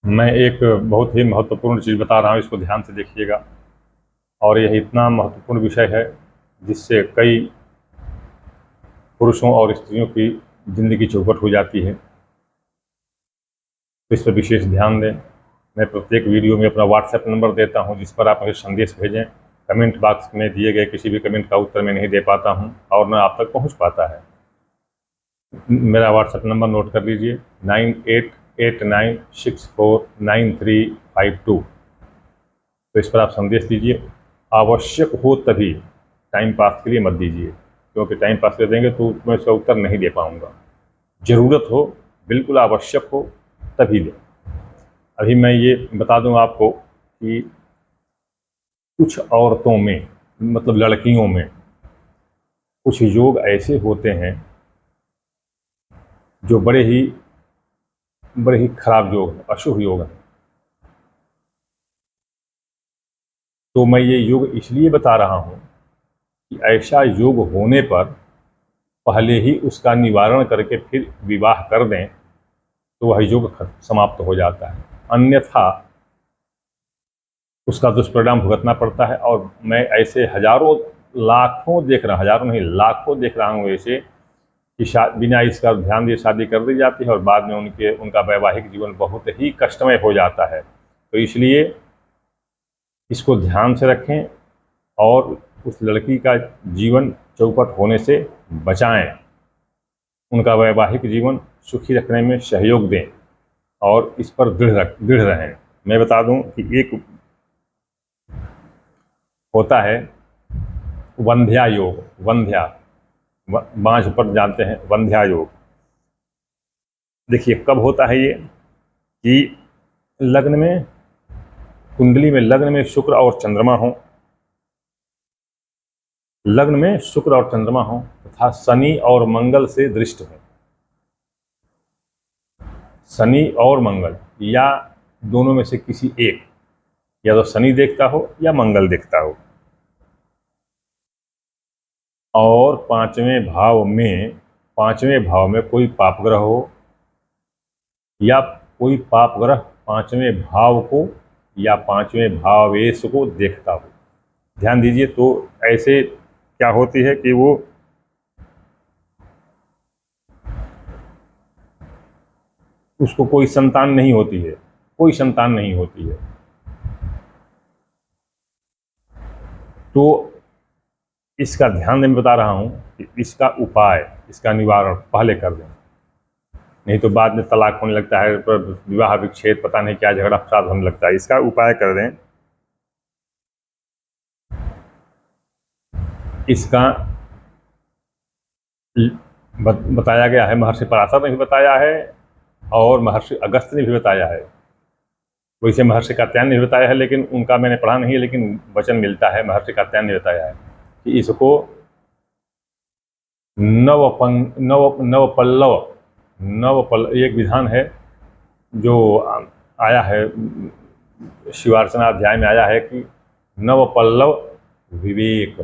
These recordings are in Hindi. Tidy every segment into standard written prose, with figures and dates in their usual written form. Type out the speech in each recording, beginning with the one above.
मैं एक बहुत ही महत्वपूर्ण चीज़ बता रहा हूँ, इसको ध्यान से देखिएगा। और यह इतना महत्वपूर्ण विषय है जिससे कई पुरुषों और स्त्रियों की ज़िंदगी चौपट हो जाती है। तो इस पर विशेष ध्यान दें। मैं प्रत्येक वीडियो में अपना व्हाट्सएप नंबर देता हूँ जिस पर आप मुझे संदेश भेजें। कमेंट बॉक्स में दिए गए किसी भी कमेंट का उत्तर मैं नहीं दे पाता हूँ और न आप तक पहुँच पाता है। मेरा व्हाट्सएप नंबर नोट कर लीजिए, 9889649352। तो इस पर आप संदेश दीजिए। आवश्यक हो तभी, टाइम पास के लिए मत दीजिए, क्योंकि टाइम पास कर देंगे तो मैं उसका उत्तर नहीं दे पाऊंगा। ज़रूरत हो, बिल्कुल आवश्यक हो, तभी दें। अभी मैं ये बता दूं आपको कि कुछ औरतों में, मतलब लड़कियों में, कुछ योग ऐसे होते हैं जो बड़े ही खराब योग हैं, अशुभ योग हैं। तो मैं ये योग इसलिए बता रहा हूँ कि ऐसा योग होने पर पहले ही उसका निवारण करके फिर विवाह कर दें तो वह योग समाप्त हो जाता है। अन्यथा उसका दुष्परिणाम भुगतना पड़ता है। और मैं ऐसे हजारों, लाखों देख रहा हूँ, हजारों नहीं लाखों देख रहा हूँ ऐसे कि बिना इसका ध्यान दिए शादी कर दी जाती है और बाद में उनका वैवाहिक जीवन बहुत ही कष्टमय हो जाता है। तो इसलिए इसको ध्यान से रखें और उस लड़की का जीवन चौपट होने से बचाएं, उनका वैवाहिक जीवन सुखी रखने में सहयोग दें और इस पर दृढ़ रहें। मैं बता दूं कि एक होता है वंध्या योग। बांझ पर जानते हैं, वंध्या योग। देखिए कब होता है ये कि लग्न में, कुंडली में लग्न में शुक्र और चंद्रमा हो, लग्न में शुक्र और चंद्रमा हो तथा शनि और मंगल से दृष्ट हो। शनि और मंगल या दोनों में से किसी एक, या तो शनि देखता हो या मंगल देखता हो। और पांचवें भाव में कोई पाप ग्रह हो, या कोई पाप ग्रह पांचवें भाव को या पांचवें भावेश को देखता हो। ध्यान दीजिए। तो ऐसे क्या होती है कि वो उसको कोई संतान नहीं होती है, कोई संतान नहीं होती है। तो इसका ध्यान मैं बता रहा हूं कि इसका उपाय, इसका निवारण पहले कर दें, नहीं तो बाद में तलाक होने लगता है, पर विवाह विच्छेद, पता नहीं क्या झगड़ा फसाद होने लगता है। इसका उपाय कर दें। इसका बताया गया है, महर्षि पराशर ने भी बताया है और महर्षि अगस्त्य ने भी बताया है। वैसे महर्षि कात्यायन ने भी बताया है, लेकिन उनका मैंने पढ़ा नहीं है, लेकिन वचन मिलता है। महर्षि कात्यायन ने बताया है कि इसको नवपल्लव एक विधान है जो आया है, शिवार्चना अध्याय में आया है कि नवपल्लव विवेक।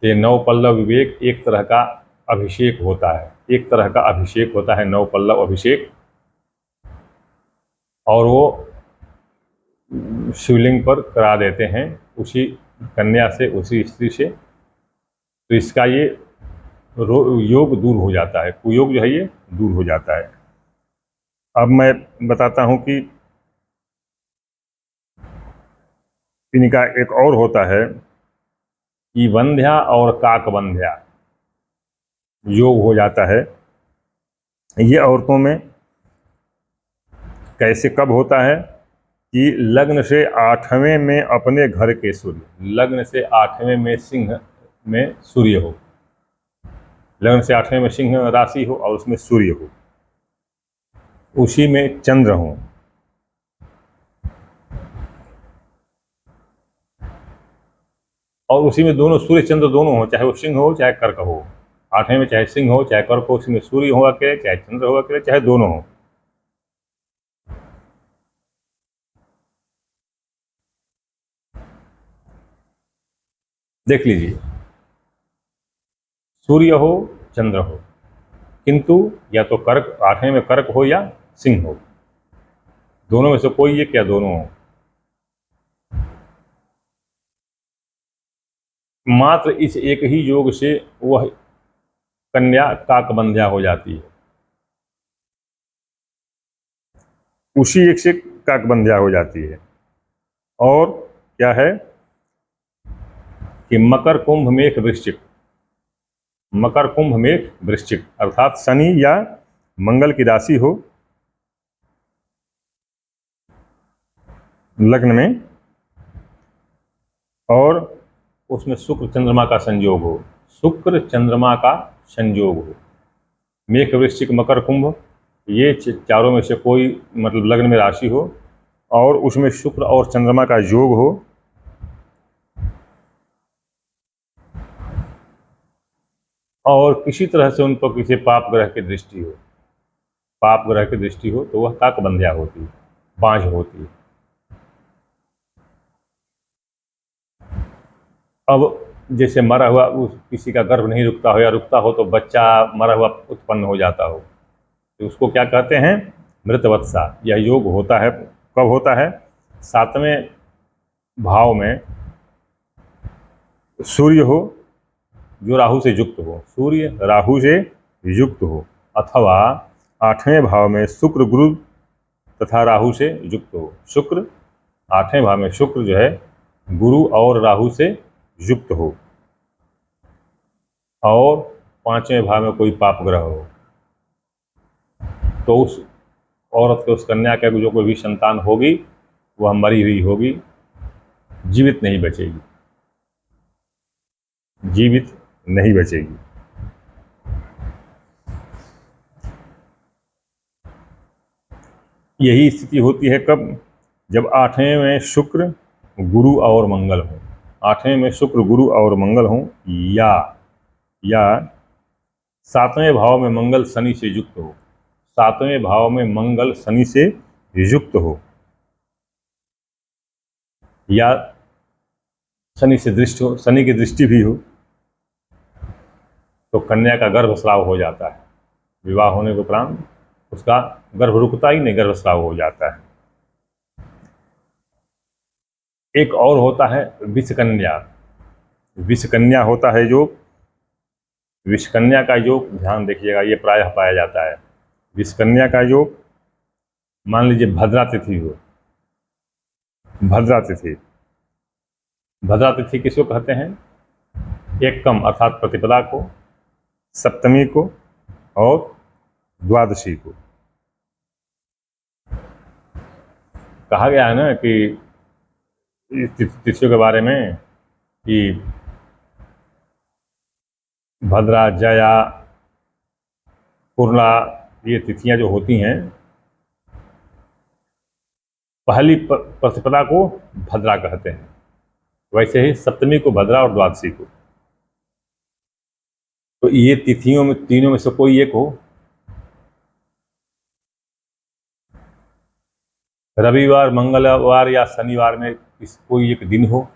ये नवपल्लव विवेक एक तरह का अभिषेक होता है, एक तरह का अभिषेक होता है नवपल्लव अभिषेक। और वो शिवलिंग पर करा देते हैं उसी कन्या से, उसी स्त्री से। तो इसका ये योग दूर हो जाता है, कुयोग जो है ये दूर हो जाता है। अब मैं बताता हूं कि इनका एक और होता है कि वंध्या और काकवंध्या योग हो जाता है। ये औरतों में कैसे कब होता है कि लग्न से 8वें में अपने घर के सूर्य, लग्न से 8वें में सिंह में सूर्य हो, लग्न से 8वें में सिंह राशि हो और उसमें सूर्य हो, उसी में चंद्र हो, और उसी में दोनों सूर्य चंद्र दोनों हो, चाहे वो सिंह हो चाहे कर्क हो। 8वें में चाहे सिंह हो चाहे कर्क हो, उसी में सूर्य हो अकेले, चाहे चंद्र हो अकेले, चाहे दोनों हो। देख लीजिए, सूर्य हो चंद्र हो, किंतु या तो कर्क, 8वें में कर्क हो या सिंह हो, दोनों में से कोई एक या दोनों हो। मात्र इस एक ही योग से वह कन्या काकबंध्या हो जाती है, उसी एक से काकबंध्या हो जाती है। और क्या है कि मकर कुंभ मेष वृश्चिक, मकर कुंभ मेष वृश्चिक अर्थात शनि या मंगल की राशि हो लग्न में, और उसमें शुक्र चंद्रमा का संयोग हो, शुक्र चंद्रमा का संयोग हो। मेष वृश्चिक मकर कुंभ ये चारों में से कोई मतलब लग्न में राशि हो और उसमें शुक्र और चंद्रमा का योग हो, और किसी तरह से उन पर किसी पाप ग्रह की दृष्टि हो, पाप ग्रह की दृष्टि हो तो वह काकबंध्या होती है, बांझ होती है। अब जैसे मरा हुआ किसी का गर्भ नहीं रुकता हो या रुकता हो तो बच्चा मरा हुआ उत्पन्न हो जाता हो, तो उसको क्या कहते हैं, मृतवत्सा। यह योग होता है, कब होता है, 7वें भाव में सूर्य हो जो राहु से युक्त हो, सूर्य राहु से युक्त हो, अथवा 8वें भाव में शुक्र गुरु तथा राहु से युक्त हो। शुक्र 8वें भाव में शुक्र जो है गुरु और राहु से युक्त हो, और 5वें भाव में कोई पाप ग्रह हो, तो उस औरत के, उस कन्या के जो कोई भी संतान होगी वह मरी हुई होगी, जीवित नहीं बचेगी, जीवित नहीं बचेगी। यही स्थिति होती है कब, जब 8वें में शुक्र गुरु और मंगल हो, 8वें में शुक्र गुरु और मंगल हो, या 7वें भाव में मंगल शनि से युक्त हो, 7वें भाव में मंगल शनि से युक्त हो, या शनि से दृष्टि हो, शनि की दृष्टि भी हो, तो कन्या का गर्भस्राव हो जाता है। विवाह होने के उपरांत उसका गर्भ रुकता ही नहीं, गर्भस्राव हो जाता है। एक और होता है विषकन्या, विषकन्या होता है जो, विषकन्या का योग ध्यान देखिएगा, ये प्रायः पाया जाता है। विषकन्या का योग, मान लीजिए भद्रा तिथि हो, भद्रा तिथि, भद्रा तिथि किसको कहते हैं, एकम अर्थात प्रतिपदा को, सप्तमी को और द्वादशी को। कहा गया है ना कि तिथियों के बारे में कि भद्रा, जया, पूर्णा, ये तिथियां जो होती हैं, पहली प्रतिपदा को भद्रा कहते हैं, वैसे ही सप्तमी को भद्रा और द्वादशी को। तो ये तिथियों में तीनों में से कोई एक हो, रविवार, मंगलवार या शनिवार में कोई एक दिन हो,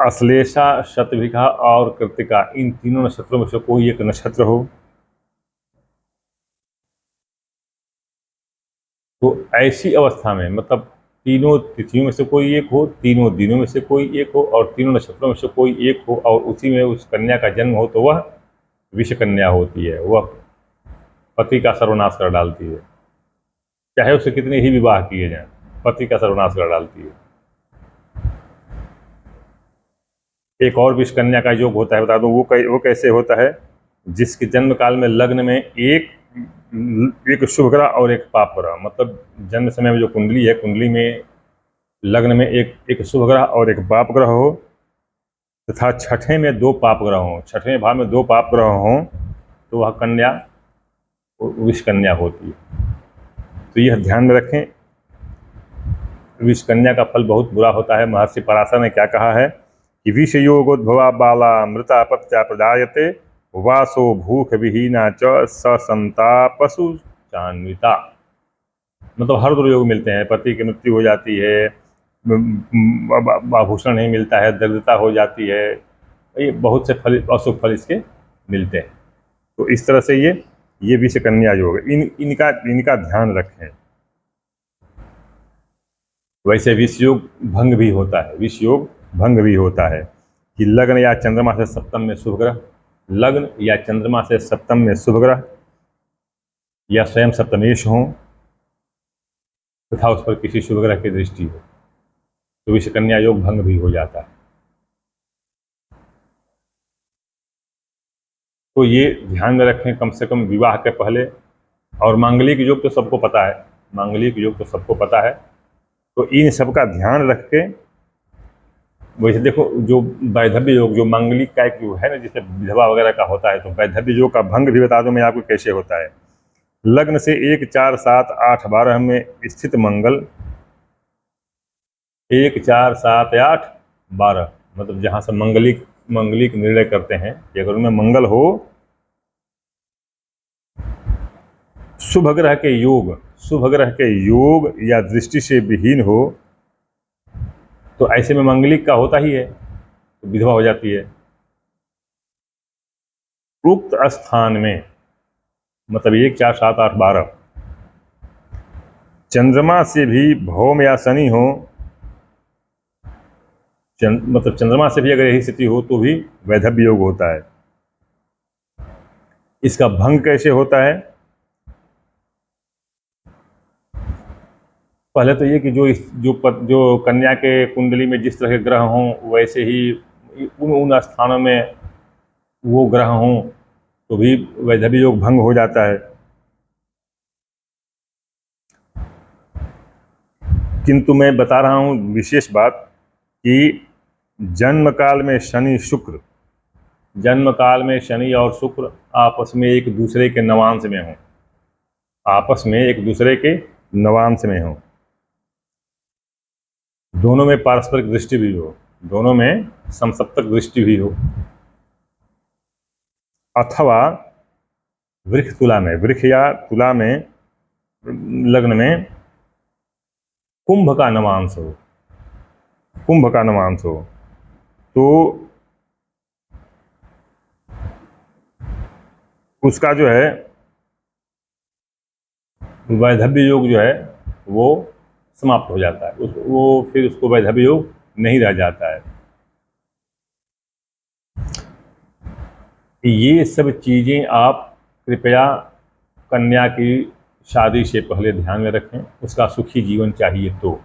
अश्लेषा, शतभिषा और कृतिका, इन तीनों नक्षत्रों में से कोई एक नक्षत्र हो, तो ऐसी अवस्था में मतलब तीनों तिथियों में से कोई एक हो, तीनों दिनों में से कोई एक हो और तीनों नक्षत्रों में से कोई एक हो, और उसी में उस कन्या का जन्म हो, तो वह विषकन्या होती है। वह पति का सर्वनाश कर डालती है, चाहे उससे कितने ही विवाह किए जाएं, पति का सर्वनाश कर डालती है। एक और विषकन्या का योग होता है, बता दूं वो कैसे होता है, जिसके जन्म काल में लग्न में एक शुभ ग्रह और एक पाप ग्रह, मतलब जन्म समय में जो कुंडली है, कुंडली में लग्न में एक शुभ ग्रह और एक पाप ग्रह हो, तथा छठे में 2 पाप ग्रह हों, छठवें भाव में 2 पाप ग्रह हों, तो वह कन्या विषकन्या होती है। तो यह ध्यान में रखें, विषकन्या का फल बहुत बुरा होता है। महर्षि पराशर ने क्या कहा है कि विष योगोद्भवा बाला मृता पत्या प्रजायते, वासो भूख विहीना च ससंता पशु चान्विता। मतलब हर दुर्योग मिलते हैं, पति की मृत्यु हो जाती है, आभूषण नहीं मिलता है, दरिद्रता हो जाती है, ये बहुत से फल, अशुभ फल इसके मिलते हैं। तो इस तरह से ये ये विष कन्या योग, इनका ध्यान रखें। वैसे विष योग भंग भी होता है, विष योग भंग भी होता है कि लग्न या चंद्रमा से सप्तम में शुभ ग्रह, लग्न या चंद्रमा से सप्तम में शुभ ग्रह या स्वयं सप्तमेश हो तथा उस पर किसी शुभ ग्रह की दृष्टि हो तो विष कन्या योग भंग भी हो जाता है। तो ये ध्यान में रखें कम से कम विवाह के पहले। और मांगलिक योग तो सबको पता है, मांगलिक योग तो सबको पता है, तो इन सब का ध्यान रख के वैसे देखो जो वैधव्य योग, जो मांगलिक का एक योग है ना, जिससे विधवा वगैरह का होता है, तो वैधव्य योग का भंग भी बता दूं मैं आपको कैसे होता है। लग्न से 1, 4, 7, 8, 12 में स्थित मंगल, 1, 4, 7, 8, 12 मतलब जहां से मंगलिक निर्णय करते हैं कि अगर उनमें मंगल हो, शुभ ग्रह के योग या दृष्टि से विहीन हो, तो ऐसे में मंगलिक का होता ही है, तो विधवा हो जाती है। उक्त स्थान में मतलब 1, 4, 7, 8, 12 चंद्रमा से भी भौम या शनि हो, मतलब चंद्रमा से भी अगर यही स्थिति हो तो भी वैधव्य योग होता है। इसका भंग कैसे होता है? पहले तो ये कि जो कन्या के कुंडली में जिस तरह के ग्रह हों वैसे ही उन स्थानों में वो ग्रह हों तो भी वैधव्य योग भंग हो जाता है। किंतु मैं बता रहा हूँ विशेष बात कि जन्म काल में शनि और शुक्र आपस में एक दूसरे के नवांश में हों, दोनों में पारस्परिक दृष्टि भी हो, दोनों में समसप्तक दृष्टि भी हो, अथवा वृक्ष या तुला में लग्न में कुंभ का नवांश हो तो उसका जो है वैधव्य योग जो है वो समाप्त हो जाता है, वो फिर उसको वैधव्य योग नहीं रह जाता है। ये सब चीज़ें आप कृपया कन्या की शादी से पहले ध्यान में रखें, उसका सुखी जीवन चाहिए तो।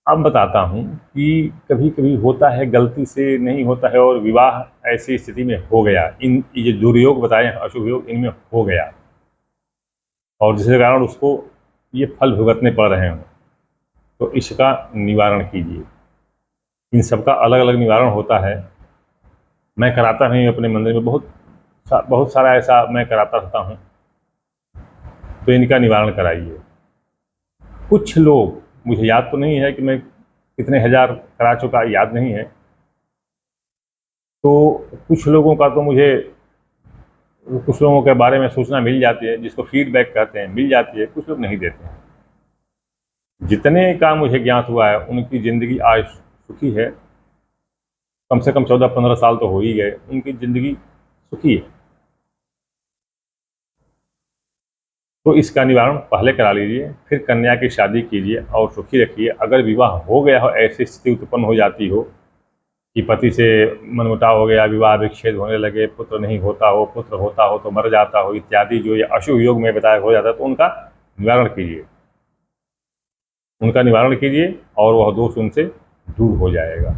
अब बताता हूँ कि कभी कभी होता है, गलती से नहीं होता है और विवाह ऐसी स्थिति में हो गया, ये दुर्योग बताए अशुभ योग इनमें हो गया और जिसके कारण उसको ये फल भुगतने पड़ रहे हों, तो इसका निवारण कीजिए। इन सब का अलग अलग निवारण होता है, मैं कराता नहीं अपने मंदिर में, बहुत सारा ऐसा मैं कराता रहता हूँ, तो इनका निवारण कराइए। कुछ लोग, मुझे याद तो नहीं है कि मैं कितने हजार करा चुका, याद नहीं है, तो कुछ लोगों के बारे में सूचना मिल जाती है, जिसको फीडबैक कहते हैं, मिल जाती है, कुछ लोग नहीं देते हैं। जितने का मुझे ज्ञात हुआ है उनकी ज़िंदगी आज सुखी है, कम से कम 14-15 साल तो हो ही गए, उनकी ज़िंदगी सुखी है। तो इसका निवारण पहले करा लीजिए, फिर कन्या की शादी कीजिए और सुखी रखिए। अगर विवाह हो गया हो, ऐसी स्थिति उत्पन्न हो जाती हो कि पति से मनमुटाव हो गया, विवाह विच्छेद होने लगे, पुत्र नहीं होता हो, पुत्र होता हो तो मर जाता हो, इत्यादि जो ये अशुभ योग में बताया हो जाता है, तो उनका निवारण कीजिए और वह दोष उनसे दूर हो जाएगा।